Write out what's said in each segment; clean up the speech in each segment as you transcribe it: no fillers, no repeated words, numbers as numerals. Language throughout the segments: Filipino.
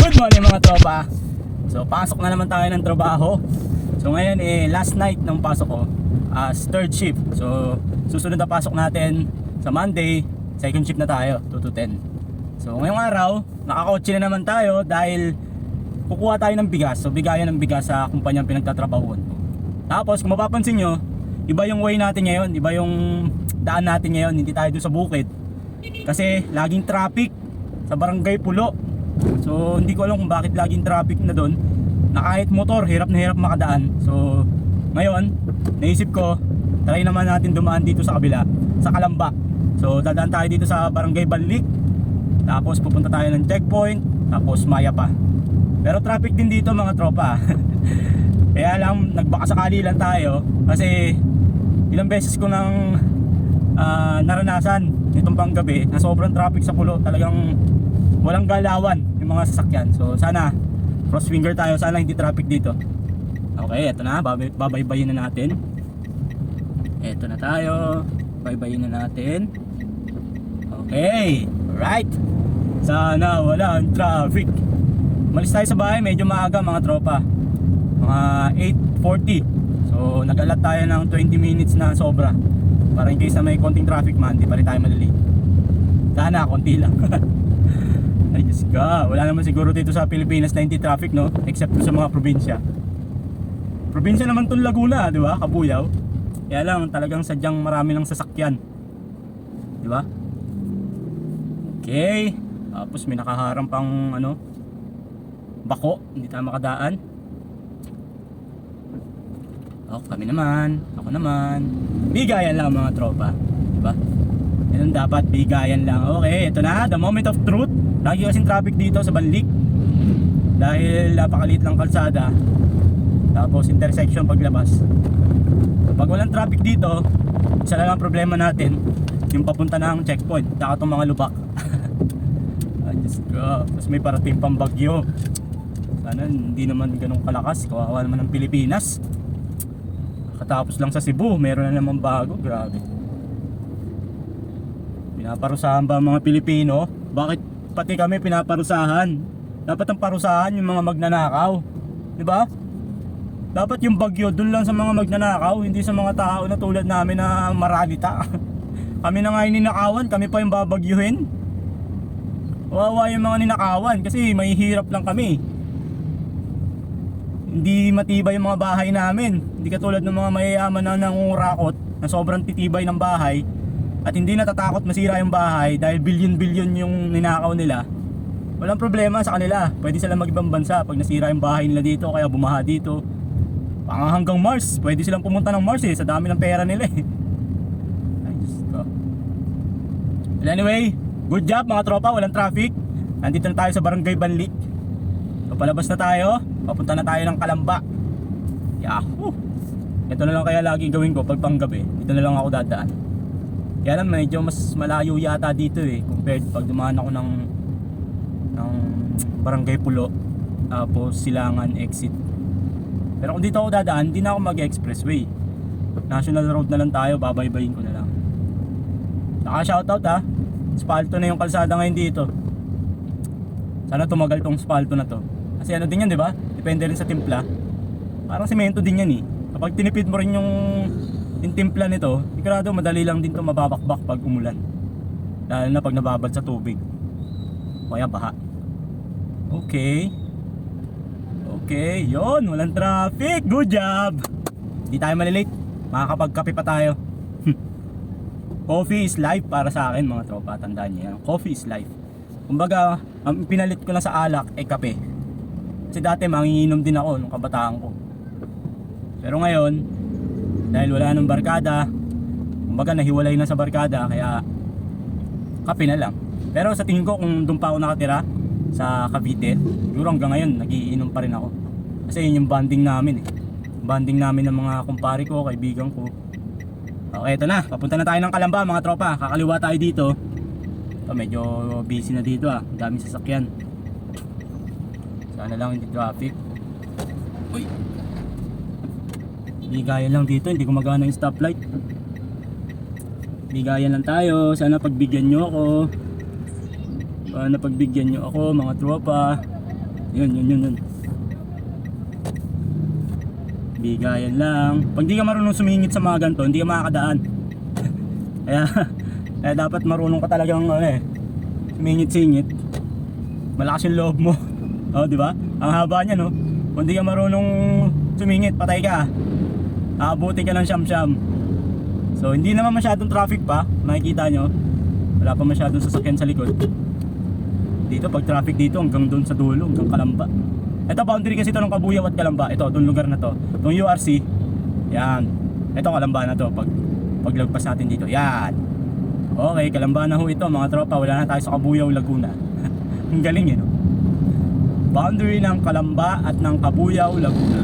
Good morning mga tropa. So pasok na naman tayo ng trabaho. So ngayon last night ng pasok ko as third shift. So susunod na pasok natin sa Monday, second shift na tayo, 2 to 10. So ngayong araw, nakakotse na naman tayo dahil kukuha tayo ng bigas. So bigayan ng bigas sa kumpanyang pinagtatrabahuan ko. Tapos kung mapapansin nyo, iba yung way natin ngayon, iba yung daan natin ngayon, hindi tayo doon sa bukid. Kasi laging traffic sa Barangay Pulo. So hindi ko alam kung bakit laging traffic na doon, na kahit motor hirap na hirap makadaan. So ngayon naisip ko, try naman natin dumaan dito sa kabila, sa Kalamba. So dadaan tayo dito sa Barangay Banlik, tapos pupunta tayo ng checkpoint, tapos Maya pa. Pero traffic din dito mga tropa. Kaya lang nagbakasakali lang tayo kasi ilang beses ko nang naranasan itong panggabi na sobrang traffic sa Pulo. Talagang walang galawan yung mga sasakyan. So sana cross finger tayo, sana hindi traffic dito. Okay, eto na, babaybayin na natin. Eto na tayo, baybayin na natin. Okay, alright. Sana walang traffic. Malis tayo sa bahay medyo maaga mga tropa, mga 8:40. So nag-alat tayo ng 20 minutes na sobra, para in case na may konting traffic man, di pa rin tayo malilate. Sana konti lang. Ay Diyos ka, wala naman siguro dito sa Pilipinas na hindi traffic, no? Except sa mga probinsya. Probinsya naman itong Laguna, di ba? Kabuyaw. Kaya lang talagang sadyang marami ng sasakyan, di ba? Okay. Tapos may nakaharang pang bako, hindi tayo makadaan. Oh, kami naman, ako naman. Bigayan lang mga tropa, di ba? Yan dapat, bigayan lang. Okay, ito na, the moment of truth. Lagi kasing traffic dito sa Banlik dahil napakaliit lang kalsada, tapos intersection paglabas. Pag walang traffic dito, isa lang ang problema natin, yung papunta ng checkpoint, saka itong mga lubak. Ay Diyos ko, tapos may parating pang bagyo. Sana hindi naman ganun kalakas, kawawa naman ng Pilipinas. Katapos lang sa Cebu, meron na naman bago, grabe. Pinaparusahan ba ang mga Pilipino? Bakit pati kami pinaparusahan? Dapat ang parusahan yung mga magnanakaw, di ba? Dapat yung bagyo dun lang sa mga magnanakaw, hindi sa mga tao na tulad namin na maralita. Kami na nga yung ninakawan, kami pa yung babagyuhin. Wawa yung mga ninakawan kasi may hirap lang kami. Hindi matibay yung mga bahay namin, hindi katulad ng mga mayayaman na nangungurakot na sobrang titibay ng bahay at hindi natatakot masira yung bahay dahil bilyon-bilyon yung ninakaw nila. Walang problema sa kanila, pwede sila mag-ibang bansa pag nasira yung bahay nila dito, kaya bumaha dito. Hanggang Mars, pwede silang pumunta ng Mars sa dami ng pera nila eh. Ay Diyos ko. Well, anyway, good job mga tropa, walang traffic. Nandito na tayo sa Barangay Banlik. Papalabas na tayo, papunta na tayo ng Kalamba. Yahoo! Ito na lang kaya lagi gawin ko pag panggabi, dito na lang ako dadaan. Kaya lang medyo mas malayo yata dito eh, compared pag dumaan ako ng Barangay Pulo, tapos Silangan exit. Pero kung dito ako dadaan, hindi na ako mag-expressway, national road na lang tayo, babaybayin ko na lang. Saka shoutout ha, spalto na yung kalsada ngayon dito. Sana tumagal tong spalto na to, kasi ano din yan, di ba? Depende rin sa timpla. Parang semento din yan eh. Kapag tinipid mo rin yung timpla nito, sigurado madali lang din to mababakbak pag umulan, lalo na pag nababad sa tubig o kaya baha. Okay. Okay, yon, walang traffic. Good job. Hindi tayo malilate, makakapagkape pa tayo. Coffee is life para sa akin mga tropa, tandaan niyo yan. Coffee is life. Kumbaga, ang pinalit ko na sa alak ay kape. Kasi dati manginginom din ako nung kabataan ko. Pero ngayon, dahil wala nang barkada, kumbaga nahiwalay na sa barkada, kaya kape na lang. Pero sa tingin ko kung doon pa ako nakatira sa Cavite, siguro hanggang ngayon nagiinom pa rin ako. Kasi yun yung bonding namin eh. Bonding namin ng mga kumpare ko, kaibigan ko. Okay, ito na, papunta na tayo ng Kalamba mga tropa. Kakaliwa tayo dito. Ito, medyo busy na dito ah, daming sasakyan. Sana lang hindi traffic. Uy! Bigayan lang dito, hindi gumagana yung stoplight. Bigayan lang tayo, sana pagbigyan nyo ako. Sana pagbigyan nyo ako mga tropa. Yun. Bigayan lang. Pag di ka marunong sumingit sa mga ganito, hindi ka makakadaan. kaya, kaya dapat marunong ka talagang sumingit-singit. Malakas yung loob mo. Oh, di ba? Ang haba niya, no? Kung di ka marunong sumingit, patay ka. Aabutin ka ng siyam-siyam. So, hindi naman masyadong traffic pa. Makikita nyo. Wala pa masyadong sasakyan sa likod. Dito, pag traffic dito, hanggang doon sa dulo, hanggang Kalamba. Ito, boundary kasi ito ng Kabuyaw at Kalamba. Ito, itong lugar na to. Itong URC. Yan. Ito, Kalamba na to. Paglagpas natin dito. Yan. Okay, Kalamba na ho ito, mga tropa. Wala na tayo sa Kabuyaw, Laguna. Ang galing no? Boundary ng Kalamba at ng Kabuyaw, Laguna.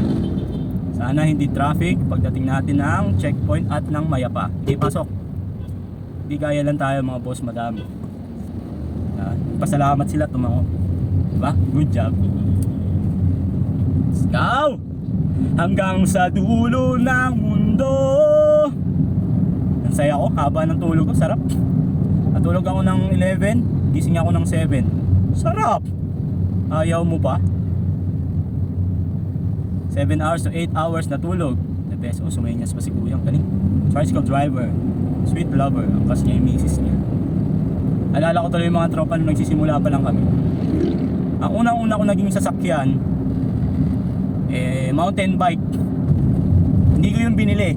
Sana hindi traffic pagdating natin ng checkpoint at ng Mayapa. Hindi pasok. Hindi gaya lang tayo mga boss, madami. Pasalamat sila tumango. Diba? Good job. Let's go! Hanggang sa dulo ng mundo. Ang saya ko, haba ng tulog ko, sarap. Natulog ako ng 11, gising ako ng 7. Sarap! Ayaw mo pa? 7 hours to 8 hours na tulog. The best. O sumenyas pa si Kuyang. Galing. Tricycle driver. Sweet lover. Ang kasi niya yung misis niya. Alala ko tuloy yung mga tropa nung nagsisimula pa lang kami. Ang unang-una ko naging sasakyan, mountain bike. Hindi ko yung binili.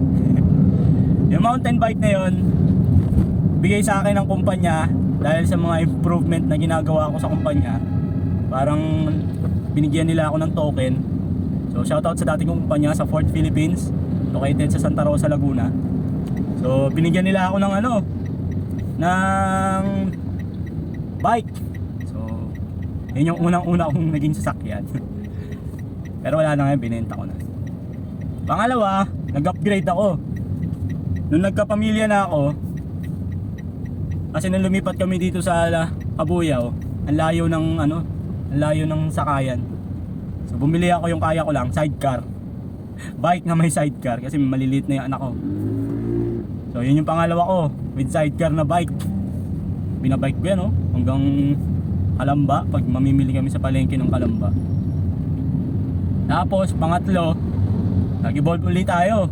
Yung mountain bike na yon, bigay sa akin ng kumpanya dahil sa mga improvement na ginagawa ko sa kumpanya. Parang binigyan nila ako ng token. So shoutout sa dating kumpanya sa Fort Philippines, located sa Santa Rosa, Laguna. So binigyan nila ako ng ng bike. So yun yung unang-una kong naging sasakyan. Pero wala na ngayon, binenta ko na. Pangalawa, nag-upgrade ako. Nung nagkapamilya na ako, kasi nung lumipat kami dito sa Kabuyaw, ang layo ng sakayan. So bumili ako yung kaya ko lang, sidecar. Bike na may sidecar kasi maliliit na yung anak ko. So yun yung pangalawa ko, with sidecar na bike. Binabike ko yan hanggang Kalamba, pag mamimili kami sa palengke ng Kalamba. Tapos pangatlo, nag-evolve ulit tayo.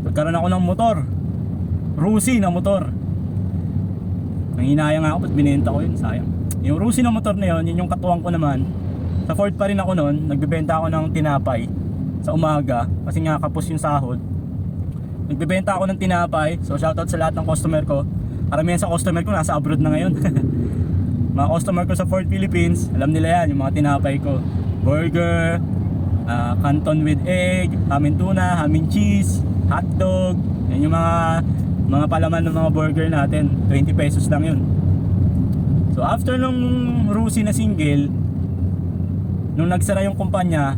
Nagkaroon ako ng motor, Rusi na motor. Nanginayang ako, ba't binenta ko yun, sayang. Yung Rusi na motor na yun, yun yung katuwang ko naman. Sa Ford pa rin ako noon, nagbebenta ako ng tinapay sa umaga kasi nga kapos yung sahod. Nagbebenta ako ng tinapay, so shoutout sa lahat ng customer ko. Karamihan sa customer ko nasa abroad na ngayon. Mga customer ko sa Ford Philippines, alam nila yan, yung mga tinapay ko. Burger, canton with egg, hamin tuna, hamin cheese, hotdog. Yan yung mga palaman ng mga burger natin. 20 pesos lang yun. So after nung Rusi na single, nung nagsara yung kumpanya,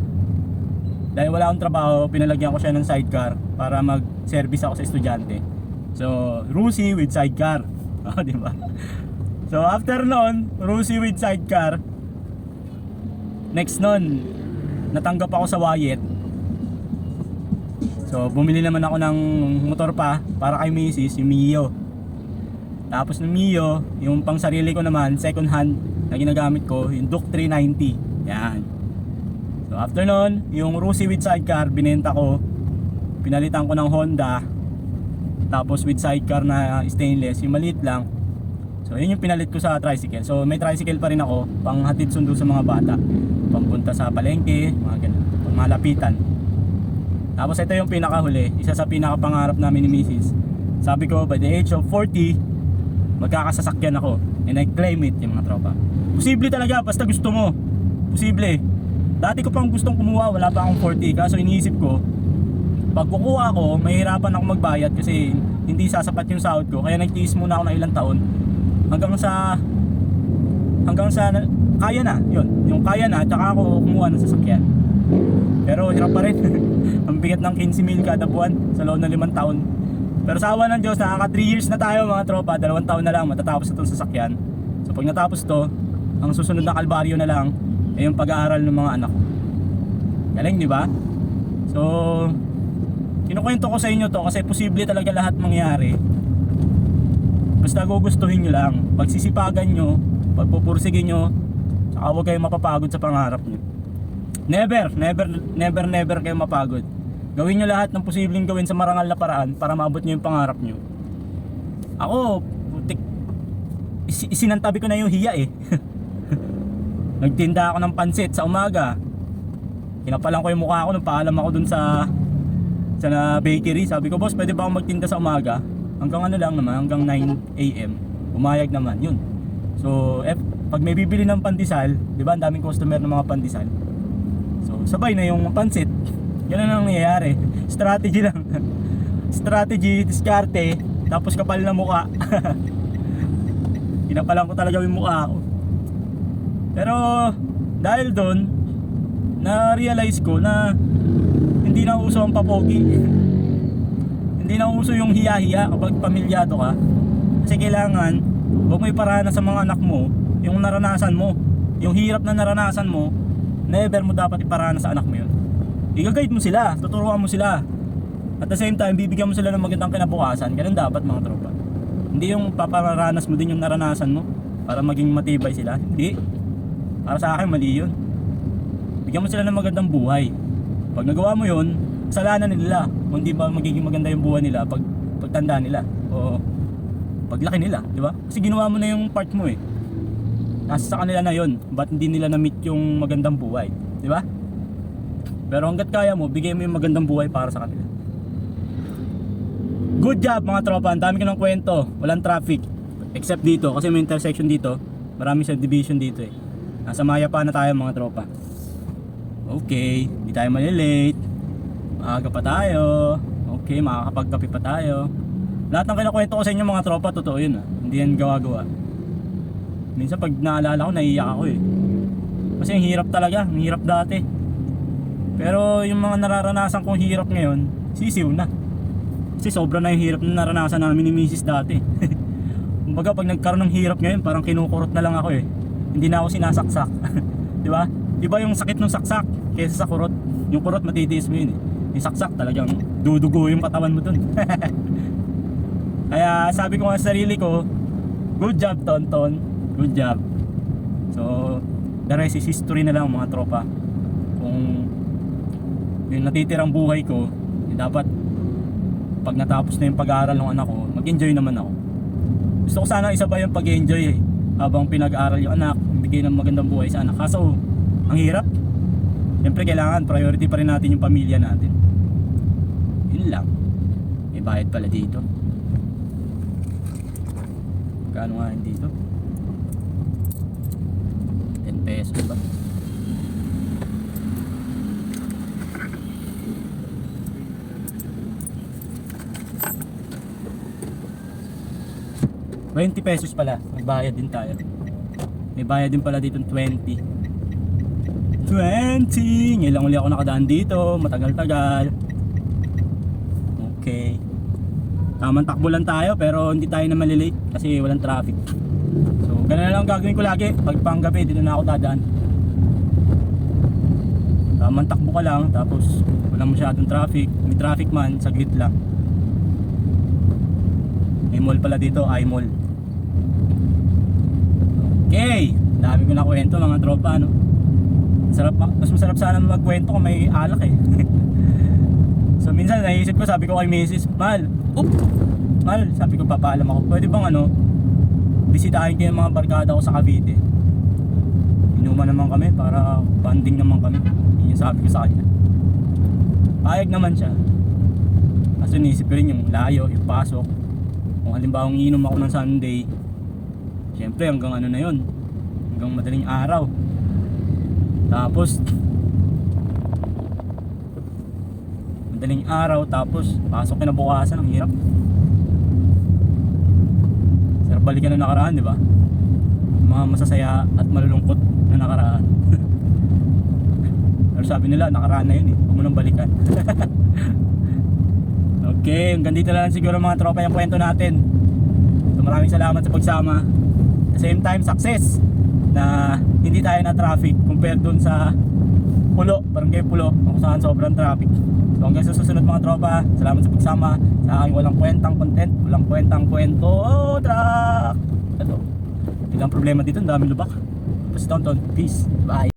dahil wala akong trabaho, pinalagyan ko siya ng sidecar para mag-service ako sa estudyante. So Rusi with sidecar. Diba? So after nun, Rusi with sidecar, next nun, natanggap ako sa Wyatt. So bumili naman ako ng motor pa para kay Mrs. yung Mio. Tapos ng Mio, yung pang sarili ko naman, second hand na ginagamit ko, yung Duke 390. Yan. So after nun, yung Rusi with sidecar binenta ko. Pinalitan ko ng Honda. Tapos with sidecar na stainless, yung maliit lang. So yun yung pinalit ko sa tricycle. So may tricycle pa rin ako, pang hatid sundo sa mga bata, pampunta sa palengke, mga ganun, pang malapitan. Tapos ito yung pinakahuli, isa sa pinakapangarap namin ni Mrs. Sabi ko, by the age of 40, magkakasasakyan ako. And I claim it, yung mga tropa. Posible talaga, basta gusto mo. Posible. Dati ko pang gustong kumuha, wala pa akong 40. Kaso iniisip ko, pag kukuha ako, mahirapan ako magbayad kasi hindi sasapat yung sahod ko. Kaya nagtiis muna ako ng ilang taon. Hanggang sa kaya na, yun. Yung kaya na, tsaka ako kumuha ng sasakyan. Pero hirap pa rin. Ang bigat ng 15,000 kada buwan sa loob ng 5 taon. Pero sa awa ng Diyos, nakaka 3 years na tayo mga tropa. 2 taon na lang matatapos itong sasakyan. So pag natapos to, ang susunod na kalbaryo na lang ay yung pag-aaral ng mga anak ko. Galing, di ba? So kinukwento ko sa inyo to kasi posible talaga lahat mangyari. Basta gugustuhin nyo lang, pagsisipagan nyo, pagpupursigin nyo, Saka huwag kayong mapapagod sa pangarap nyo. Never kayo mapagod. Gawin nyo lahat ng posibleng gawin sa marangal na paraan para maabot nyo yung pangarap nyo. Ako, putik, isinantabi ko na yung hiya eh. Nagtinda ako ng pansit sa umaga. Kinapalan ko yung mukha ko nung paalam ako dun sa bakery. Sabi ko, boss, pwede ba akong magtinda sa umaga? Hanggang ano lang naman, hanggang 9 AM. Pumayag naman, yun. So, pag may bibili ng pandesal, di ba, ang daming customer ng mga pandesal. So, sabay na yung pansit. Yan ang nangyayari. Strategy lang. Strategy, diskarte, tapos kapal na mukha. Kinapalan ko talaga yung mukha ko. Pero, dahil doon, na-realize ko na hindi na uso ang papogi. Hindi na uso yung hiya-hiya kapag pamilyado ka. Kasi kailangan, huwag mo iparana sa mga anak mo yung naranasan mo. Yung hirap na naranasan mo, never mo dapat iparana sa anak mo yun. I-guide mo sila, tuturuan mo sila. At the same time, bibigyan mo sila ng magandang kinabukasan. Ganun dapat mga tropa. Hindi yung papararanas mo din yung naranasan mo para maging matibay sila. Hindi. Para sa akin, mali yun. Bigyan mo sila ng magandang buhay. Pag nagawa mo yun, kasalanan nila. Kung hindi ba magiging maganda yung buhay nila pagtanda nila o paglaki nila, di ba? Kasi ginawa mo na yung part mo eh. Nasa sa kanila na yun. Ba't hindi nila na-meet yung magandang buhay, di ba? Pero hanggat kaya mo, bigay mo yung magandang buhay para sa kanila. Good job mga tropa. Ang dami ko ng kwento. Walang traffic. Except dito, kasi may intersection dito. Maraming subdivision dito eh. Nasa Maya pa na tayo mga tropa. Okay, hindi tayo malilate. Maaga pa tayo. Okay, makakapagkape pa tayo. Lahat ng kinakwento ko sa inyo mga tropa, totoo yun ah. Hindi yan gawa-gawa. Minsan pag naalala ko, naiiyak ako eh. Kasi ang hirap talaga, ang hirap dati. Pero yung mga nararanasan kong hirap ngayon, sisiw na. Kasi sobra na yung hirap na naranasan namin ni Mrs. dati. Kumbaga pag nagkaroon ng hirap ngayon, parang kinukurot na lang ako eh. Hindi na ako sinasaksak. Di ba? Iba yung sakit ng saksak kaysa sa kurot. Yung kurot matitiis mo yun eh. Yung saksak talagang dudugo yung katawan mo dun. Kaya sabi ko nga sa sarili ko, good job Tonton. Good job. So, the rest is history na lang mga tropa. Kung yung natitirang buhay ko, dapat pag natapos na yung pag-aaral ng anak ko, mag-enjoy naman ako. Gusto ko sana isa ba yung pag-enjoy eh, habang pinag-aaral yung anak, bigay ng magandang buhay sa anak. Kaso, ang hirap. Siyempre kailangan, priority pa rin natin yung pamilya natin. Yun lang. May bayad pala dito. Kano nga yun dito? 10 pesos ba? ₱20 pala. May bayad din tayo. May bayad din pala dito 20. Ngayon lang uli ako nakadaan dito. Matagal-tagal. Okay. Tamang takbo lang tayo pero hindi tayo na malilate kasi walang traffic. So ganun na lang gagawin ko lagi. Pag panggabi dito na ako dadaan. Tamang takbo ka lang tapos walang masyadong traffic. May traffic man, saglit lang. May mall pala dito, iMall. Okay, dami ko na kwento mga tropa no. Mas masarap sana magkwento kung may alak eh. So minsan naisip ko, sabi ko kay Mrs. Mal, sabi ko papaalam ako, pwede bang bisitahin ko yung mga barkada ko sa Cavite. Inuman naman kami para banding naman kami. Yun yung sabi ko sa kanya. Payag naman siya. Kasi naisip ko rin yung layo, yung pasok. Kung halimbawa iinom ako ng Sunday, syempre hanggang ano na yun, hanggang madaling araw. Tapos madaling araw, tapos pasok kinabukasan, ang hirap. Sarap balikan na nakaraan, di ba? Mga masasaya at malulungkot na nakaraan. Pero sabi nila, nakaraan na yun eh, huwag mo nang balikan. Okay, hanggang dito na lang siguro mga tropa yung kwento natin. So maraming salamat sa pagsama. At the same time, success na hindi tayo na traffic compared dun sa Pulo, Barangay Pulo, kung saan sobrang traffic. So hanggang sa susunod mga tropa, salamat sa pagsama sa aking walang kwentang content, walang kwentang kwento. Oh, truck! Ito, ilang problema dito, ang daming lubak. po si Tonton. Peace. Bye.